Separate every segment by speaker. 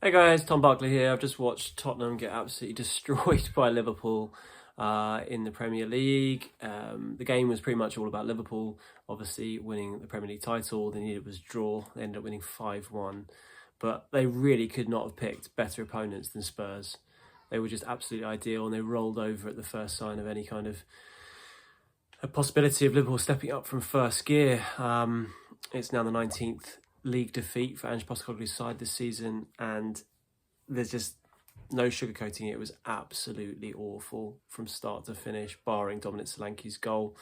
Speaker 1: Hey guys, Tom Barclay here. I've just watched Tottenham get absolutely destroyed by Liverpool in the Premier League. The game was pretty much all about Liverpool, obviously winning the Premier League title. All they needed was draw. They ended up winning 5-1. But they really could not have picked better opponents than Spurs. They were just absolutely ideal, and they rolled over at the first sign of any kind of a possibility of Liverpool stepping up from first gear. It's now the 19th league defeat for Ange Postecoglou's side this season, and there's just no sugarcoating it. It was absolutely awful from start to finish, barring Dominic Solanke's goal.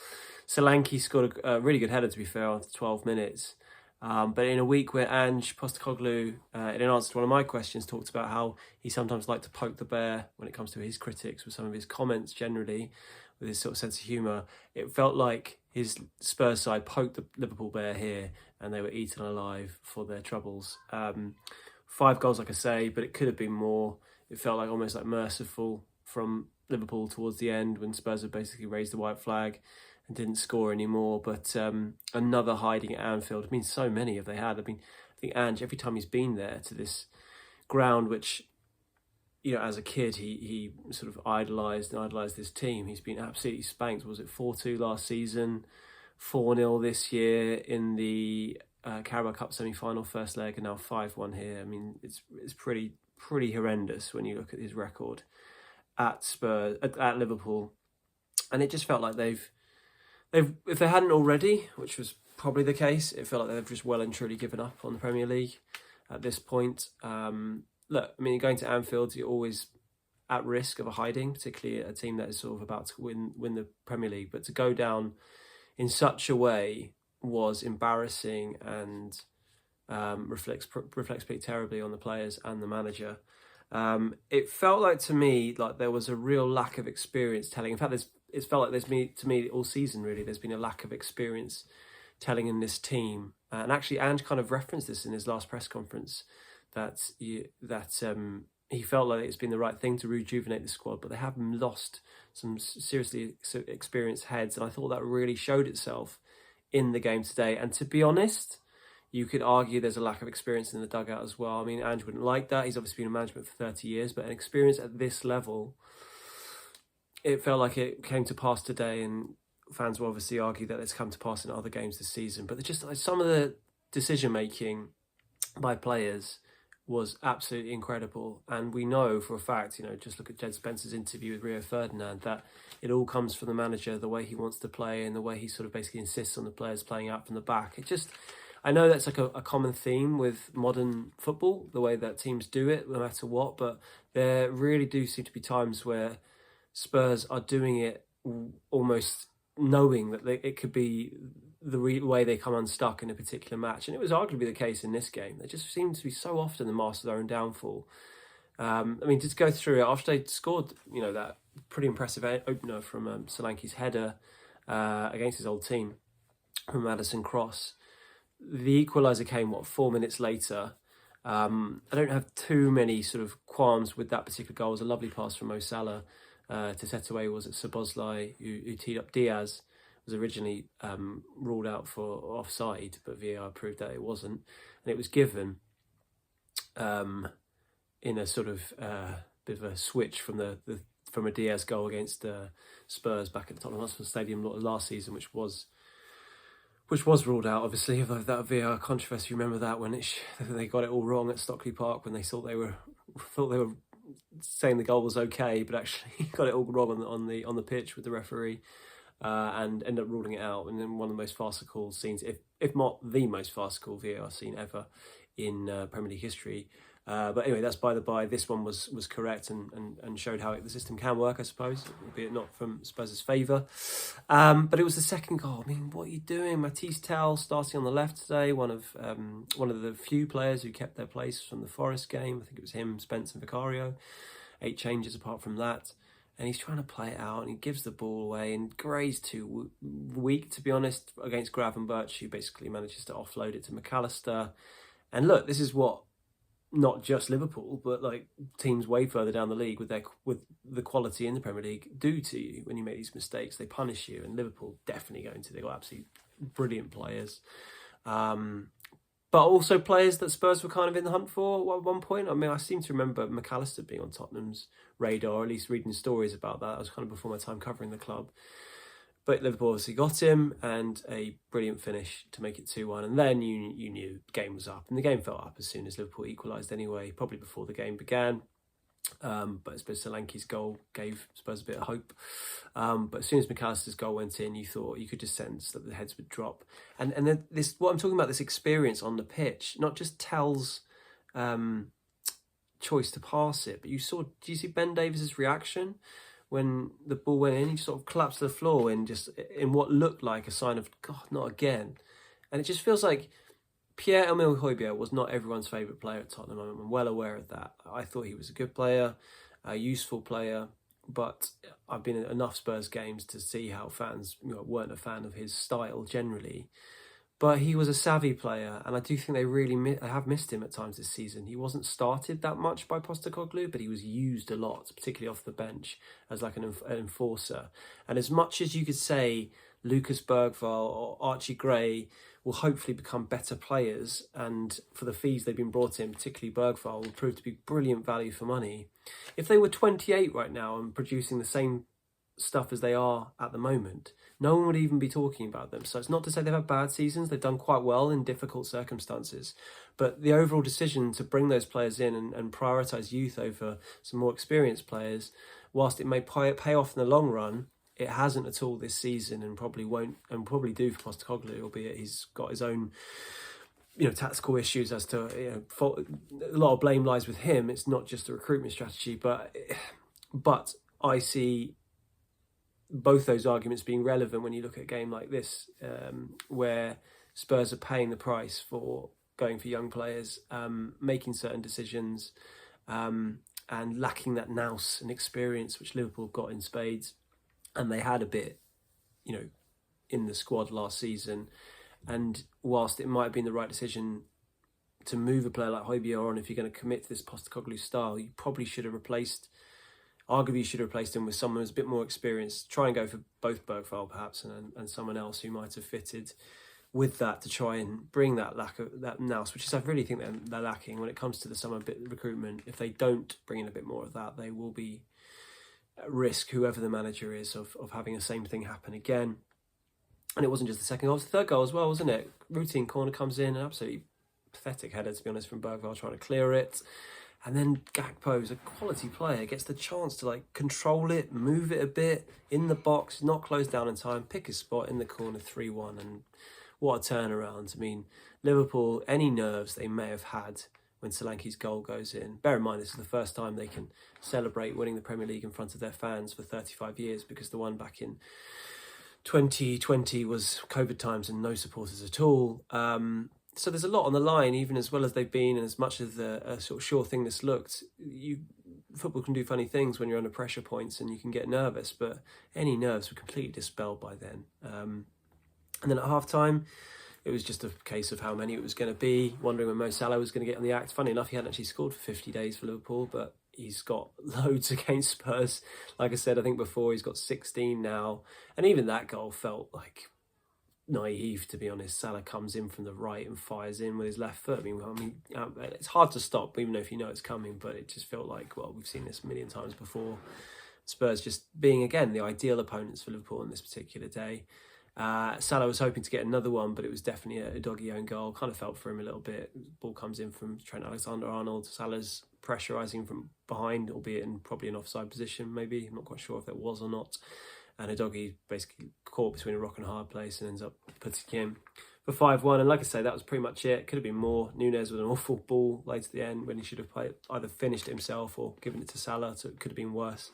Speaker 1: Solanke scored a really good header, to be fair, after 12 minutes. But in a week where Ange Postecoglou, in an answer to one of my questions, talked about how he sometimes liked to poke the bear when it comes to his critics with some of his comments generally, with his sort of sense of humour, it felt like his Spurs side poked the Liverpool bear here and they were eaten alive for their troubles. 5 goals, like I say, but it could have been more. It felt like almost like merciful from Liverpool towards the end when Spurs had basically raised the white flag and didn't score anymore. But another hiding at Anfield. I mean, so many have they had. I mean, I think Ange, every time he's been there to this ground, which, you know, as a kid, he sort of idolised this team. He's been absolutely spanked. Was it 4-2 last season? 4-0 this year in the Carabao Cup semi-final first leg, and now 5-1 here. I mean, it's pretty horrendous when you look at his record at Spurs, at Liverpool. And it just felt like they've if they hadn't already, which was probably the case, it felt like they've just well and truly given up on the Premier League at this point. Look, I mean, going to Anfield, you're always at risk of a hiding, particularly a team that is sort of about to win the Premier League. But to go down in such a way was embarrassing and reflects pretty terribly on the players and the manager. It felt like to me like there was a real lack of experience telling. In fact, it felt like to me all season really. There's been a lack of experience telling in this team, and actually Ange kind of referenced this in his last press conference that he felt like it's been the right thing to rejuvenate the squad, but they have lost some seriously experienced heads, and I thought that really showed itself in the game today. And to be honest, you could argue there's a lack of experience in the dugout as well. I mean, Ange wouldn't like that. He's obviously been in management for 30 years, but an experience at this level, it felt like it came to pass today, and fans will obviously argue that it's come to pass in other games this season. But just like some of the decision-making by players was absolutely incredible. And we know for a fact, you know, just look at Jed Spencer's interview with Rio Ferdinand, that it all comes from the manager, the way he wants to play and the way he sort of basically insists on the players playing out from the back. I know that's like a common theme with modern football, the way that teams do it, no matter what, but there really do seem to be times where Spurs are doing it almost knowing that it could be the way they come unstuck in a particular match. And it was arguably the case in this game. They just seem to be so often the masters of their own downfall. I mean, just go through it. After they scored, you know, that pretty impressive opener from Solanke's header against his old team from Madison Cross, the equaliser came, 4 minutes later. I don't have too many sort of qualms with that particular goal. It was a lovely pass from Mo Salah to set away. Was it Szoboszlai who teed up Diaz? Was originally ruled out for offside, but VAR proved that it wasn't, and it was given in a sort of bit of a switch from from a Diaz goal against Spurs back at the Tottenham Hotspur Stadium last season, which was ruled out, obviously, of that VAR controversy. Remember that when they got it all wrong at Stockley Park when they thought they were saying the goal was okay, but actually got it all wrong on the pitch with the referee. And end up ruling it out, and then one of the most farcical scenes, if not the most farcical VAR scene ever in Premier League history. But anyway, that's by the by. This one was correct and showed how the system can work, I suppose, albeit not from Spurs' favour. But it was the second goal. I mean, what are you doing? Matisse Tel starting on the left today, one of the few players who kept their place from the Forest game. I think it was him, Spence and Vicario. 8 changes apart from that. And he's trying to play it out, and he gives the ball away, and Gray's too weak, to be honest, against Gravenberch, who basically manages to offload it to McAllister. And look, this is what not just Liverpool, but like teams way further down the league with the quality in the Premier League do to you when you make these mistakes. They punish you, and Liverpool definitely going to. They've got absolutely brilliant players. but also players that Spurs were kind of in the hunt for at one point. I mean, I seem to remember McAllister being on Tottenham's radar, or at least reading stories about that. That was kind of before my time covering the club. But Liverpool obviously got him, and a brilliant finish to make it 2-1. And then you knew the game was up. And the game fell up as soon as Liverpool equalised anyway, probably before the game began. But I suppose Solanke's goal gave Spurs a bit of hope. But as soon as McAllister's goal went in, you thought you could just sense that the heads would drop. And then this, what I'm talking about, this experience on the pitch, not just Tell's choice to pass it, but do you see Ben Davies's reaction when the ball went in? He sort of collapsed to the floor in what looked like a sign of, God, not again. And it just feels like Pierre-Emile Højbjerg was not everyone's favourite player at Tottenham. I'm well aware of that. I thought he was a good player, a useful player, but I've been in enough Spurs games to see how fans weren't a fan of his style generally. But he was a savvy player, and I do think they really have missed him at times this season. He wasn't started that much by Postecoglou, but he was used a lot, particularly off the bench, as like an enforcer. And as much as you could say Lucas Bergvall or Archie Gray will hopefully become better players, and for the fees they've been brought in, particularly Bergvall, will prove to be brilliant value for money. If they were 28 right now and producing the same stuff as they are at the moment, no one would even be talking about them. So it's not to say they've had bad seasons. They've done quite well in difficult circumstances. But the overall decision to bring those players in and prioritise youth over some more experienced players, whilst it may pay off in the long run, it hasn't at all this season, and probably won't, and probably do for Postecoglou, albeit he's got his own tactical issues as to, a lot of blame lies with him. It's not just a recruitment strategy, but I see both those arguments being relevant when you look at a game like this, where Spurs are paying the price for going for young players, making certain decisions, and lacking that nous and experience which Liverpool got in spades. And they had a bit, in the squad last season. And whilst it might have been the right decision to move a player like Højbjerg on, if you're going to commit to this Postecoglou style, you probably should have replaced him with someone who's a bit more experienced. Try and go for both Bergvall perhaps and someone else who might have fitted with that, to try and bring that nous, which is, I really think they're lacking when it comes to the summer bit recruitment. If they don't bring in a bit more of that, they will be at risk, whoever the manager is, of having the same thing happen again. And it wasn't just the second goal, it was the third goal as well, wasn't it? Routine corner comes in, an absolutely pathetic header, to be honest, from Bergvall trying to clear it. And then Gakpo, who's a quality player, gets the chance to control it, move it a bit in the box, not close down in time, pick his spot in the corner, 3-1. And what a turnaround. I mean, Liverpool, any nerves they may have had when Solanke's goal goes in. Bear in mind, this is the first time they can celebrate winning the Premier League in front of their fans for 35 years, because the one back in 2020 was COVID times and no supporters at all. So there's a lot on the line, even as well as they've been, and as much as a sort of sure thing this looked. Football can do funny things when you're under pressure points and you can get nervous, but any nerves were completely dispelled by then. And then at half-time, it was just a case of how many it was going to be, wondering when Mo Salah was going to get on the act. Funny enough, he hadn't actually scored for 50 days for Liverpool, but he's got loads against Spurs. Like I said, I think before, he's got 16 now. And even that goal felt like naive, to be honest. Salah comes in from the right and fires in with his left foot. I mean, it's hard to stop, even if you know it's coming, but it just felt like, well, we've seen this a million times before. Spurs just being, again, the ideal opponents for Liverpool on this particular day. Salah was hoping to get another one, but it was definitely a doggy own goal. Kind of felt for him a little bit. Ball comes in from Trent Alexander-Arnold. Salah's pressurising from behind, albeit in probably an offside position, maybe. I'm not quite sure if there was or not. And Udogie basically caught between a rock and a hard place and ends up putting him for 5-1. And like I say, that was pretty much it. Could have been more. Nunez with an awful ball late at the end when he should have either finished it himself or given it to Salah. So it could have been worse.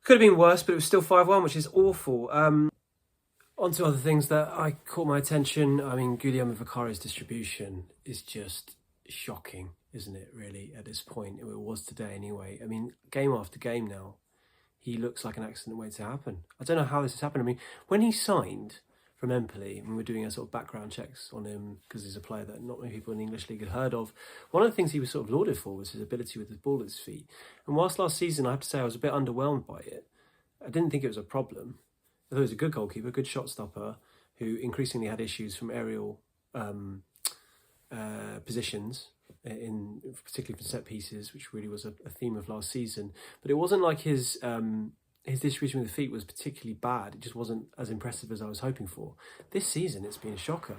Speaker 1: Could have been worse, but it was still 5-1, which is awful. On to other things that I caught my attention. I mean, Guillermo Vicario's distribution is just shocking, isn't it, really, at this point? It was today anyway. I mean, game after game now, he looks like an accident waiting to happen. I don't know how this has happened. I mean, when he signed from Empoli, when we were doing our sort of background checks on him, because he's a player that not many people in the English league had heard of, one of the things he was sort of lauded for was his ability with the ball at his feet. And whilst last season, I have to say, I was a bit underwhelmed by it, I didn't think it was a problem. I thought he was a good goalkeeper, good shot stopper, who increasingly had issues from aerial positions, particularly for set pieces, which really was a theme of last season. But it wasn't like his distribution with the feet was particularly bad. It just wasn't as impressive as I was hoping for. This season, it's been a shocker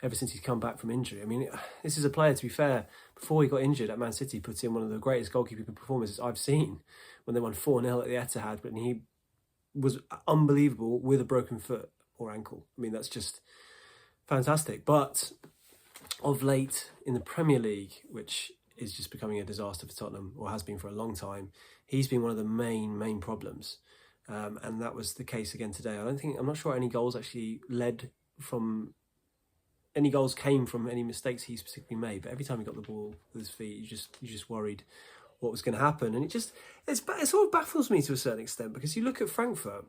Speaker 1: ever since he's come back from injury. I mean, this is a player, to be fair, before he got injured at Man City, put in one of the greatest goalkeeping performances I've seen when they won 4-0 at the Etihad, but he was unbelievable with a broken foot or ankle. I mean, that's just fantastic. But of late in the Premier League, which is just becoming a disaster for Tottenham, or has been for a long time, he's been one of the main problems. And that was the case again today. I'm not sure any goals came from any mistakes he specifically made, but every time he got the ball with his feet, you just worried what was going to happen. And it sort of baffles me to a certain extent, because you look at Frankfurt,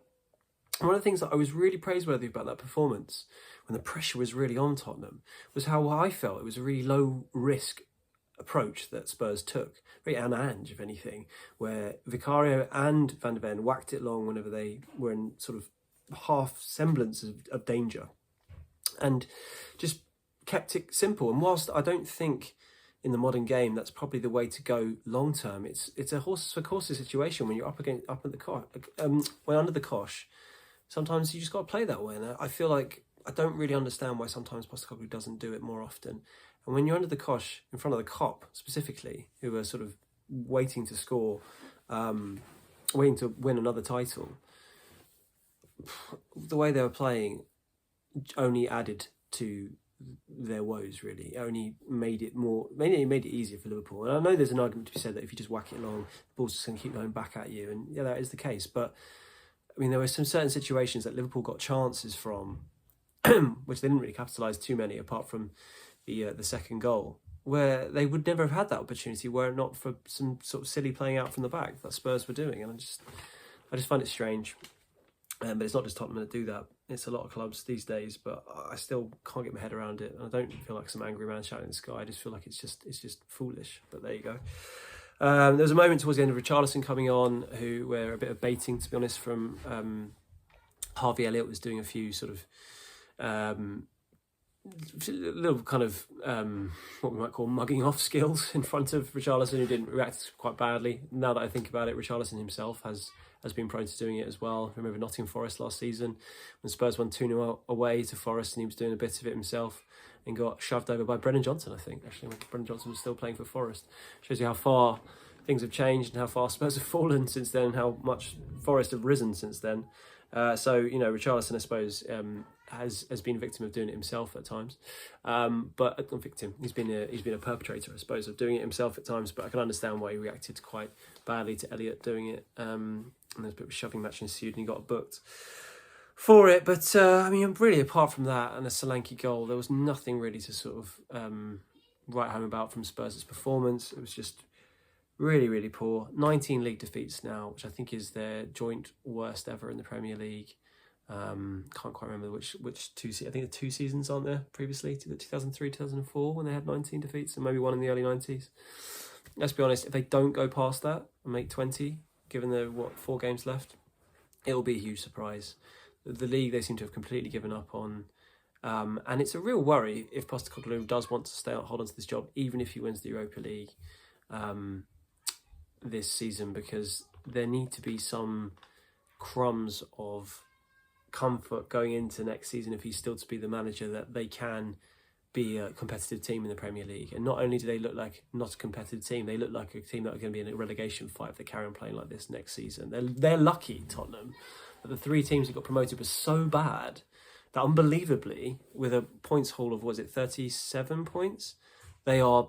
Speaker 1: one of the things that I was really praiseworthy about that performance, when the pressure was really on Tottenham, was how I felt it was a really low risk approach that Spurs took, very Ange, if anything, where Vicario and Van de Ven whacked it long whenever they were in sort of half semblance of danger, and just kept it simple. And whilst I don't think in the modern game that's probably the way to go long term, it's a horses for courses under the cosh. Sometimes you just got to play that way, and I feel like I don't really understand why sometimes Postecoglou doesn't do it more often. And when you're under the cosh, in front of the Kop specifically, who are sort of waiting to score, waiting to win another title, the way they were playing only added to their woes, really. It only made it easier for Liverpool. And I know there's an argument to be said that if you just whack it long, the ball's just going to keep going back at you. And yeah, that is the case. But I mean, there were some certain situations that Liverpool got chances from, which they didn't really capitalise too many, apart from the second goal, where they would never have had that opportunity were it not for some sort of silly playing out from the back that Spurs were doing. And I just find it strange. But it's not just Tottenham that do that. It's a lot of clubs these days, but I still can't get my head around it. And I don't feel like some angry man shouting in the sky. I just feel like it's just foolish. But there you go. There was a moment towards the end of Richarlison coming on, who were a bit of baiting, to be honest, from Harvey Elliott was doing a few sort of little kind of what we might call mugging off skills in front of Richarlison, who didn't react quite badly. Now that I think about it, Richarlison himself has been prone to doing it as well. Remember Nottingham Forest last season when Spurs won 2-0 away to Forest, and he was doing a bit of it himself and got shoved over by Brennan Johnson, I think, actually, when Brennan Johnson was still playing for Forest. Shows you how far things have changed and how far Spurs have fallen since then, and how much Forest have risen since then. So, Richarlison, I suppose, has been a victim of doing it himself at times. But a victim, he's been a perpetrator, I suppose, of doing it himself at times. But I can understand why he reacted quite badly to Elliott doing it. And there's a bit of a shoving match ensued, and he got booked for it. But really, apart from that and a Solanke goal, there was nothing really to sort of write home about from Spurs' performance. It was just really, really poor. 19 league defeats now, which I think is their joint worst ever in the Premier League. Can't quite remember which two. I think the 2 seasons aren't there previously, to the 2003, 2004, when they had 19 defeats, and maybe one in the early 90s. Let's be honest, if they don't go past that and make 20, given the 4 games left, it'll be a huge surprise. The league they seem to have completely given up on, and it's a real worry if Postecoglou does want to hold on to this job, even if he wins the Europa League this season, because there need to be some crumbs of comfort going into next season if he's still to be the manager, that they can be a competitive team in the Premier League. And not only do they look like not a competitive team, they look like a team that are going to be in a relegation fight if they carry on playing like this next season. They're lucky, Tottenham, that the 3 teams that got promoted were so bad that unbelievably, with a points haul of 37 points, they are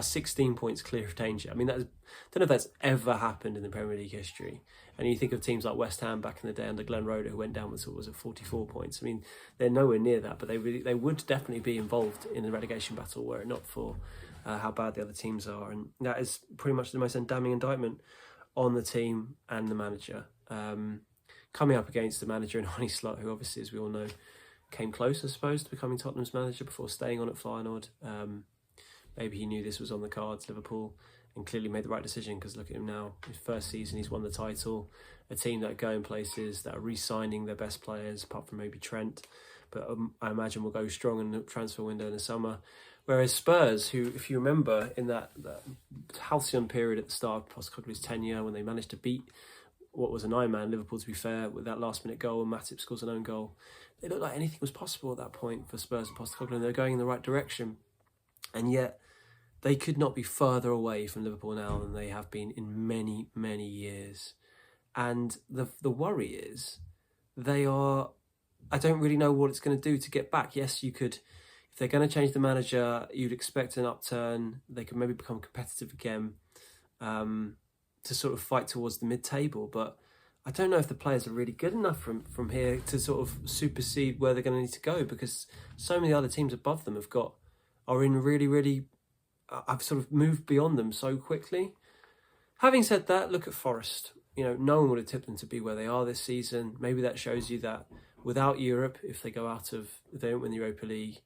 Speaker 1: 16 points clear of danger. I mean, I don't know if that's ever happened in the Premier League history. And you think of teams like West Ham back in the day under Glenn Roeder, who went down with 44 points. I mean, they're nowhere near that, but they would definitely be involved in the relegation battle were it not for how bad the other teams are. And that is pretty much the most damning indictment on the team and the manager. Coming up against the manager in Arne Slot, who obviously, as we all know, came close, I suppose, to becoming Tottenham's manager before staying on at Feyenoord. Maybe he knew this was on the cards, Liverpool, and clearly made the right decision, because look at him now. His first season, he's won the title. A team that are going places, that are re-signing their best players, apart from maybe Trent. But I imagine will go strong in the transfer window in the summer. Whereas Spurs, who, if you remember, in that halcyon period at the start of Postecoglou's tenure, when they managed to beat what was an Iron Man Liverpool, to be fair, with that last-minute goal, and Matip scores an own goal, it looked like anything was possible at that point for Spurs and Postecoglou, and they were going in the right direction. And yet, they could not be further away from Liverpool now than they have been in many, many years. And the worry is, they are... I don't really know what it's going to do to get back. Yes, you could... If they're going to change the manager, you'd expect an upturn. They could maybe become competitive again to sort of fight towards the mid-table. But I don't know if the players are really good enough from here to sort of supersede where they're going to need to go, because so many other teams above them are in really, really... I've sort of moved beyond them so quickly. Having said that, look at Forest. You know, no one would have tipped them to be where they are this season. Maybe that shows you that without Europe, if they don't win the Europa League,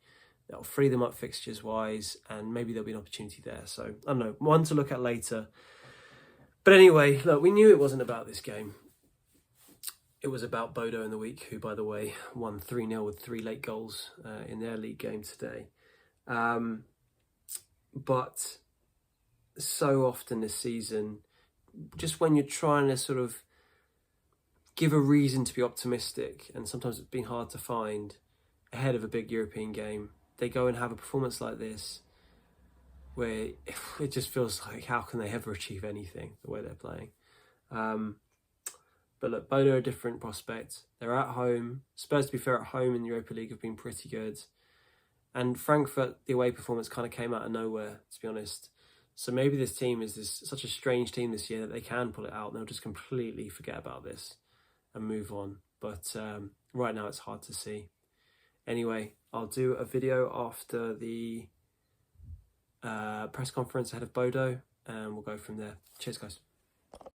Speaker 1: that'll free them up fixtures-wise, and maybe there'll be an opportunity there. So, I don't know, one to look at later. But anyway, look, we knew it wasn't about this game. It was about Bodo in the week, who, by the way, won 3-0 with 3 late goals in their league game today. But so often this season, just when you're trying to sort of give a reason to be optimistic, and sometimes it's been hard to find ahead of a big European game, they go and have a performance like this where it just feels like, how can they ever achieve anything the way they're playing? But look, Bodo are a different prospect. They're at home. Spurs, to be fair, at home in the Europa League have been pretty good. And Frankfurt, the away performance kind of came out of nowhere, to be honest. So maybe this team is such a strange team this year that they can pull it out and they'll just completely forget about this and move on. But right now it's hard to see. Anyway, I'll do a video after the press conference ahead of Bodo, and we'll go from there. Cheers, guys.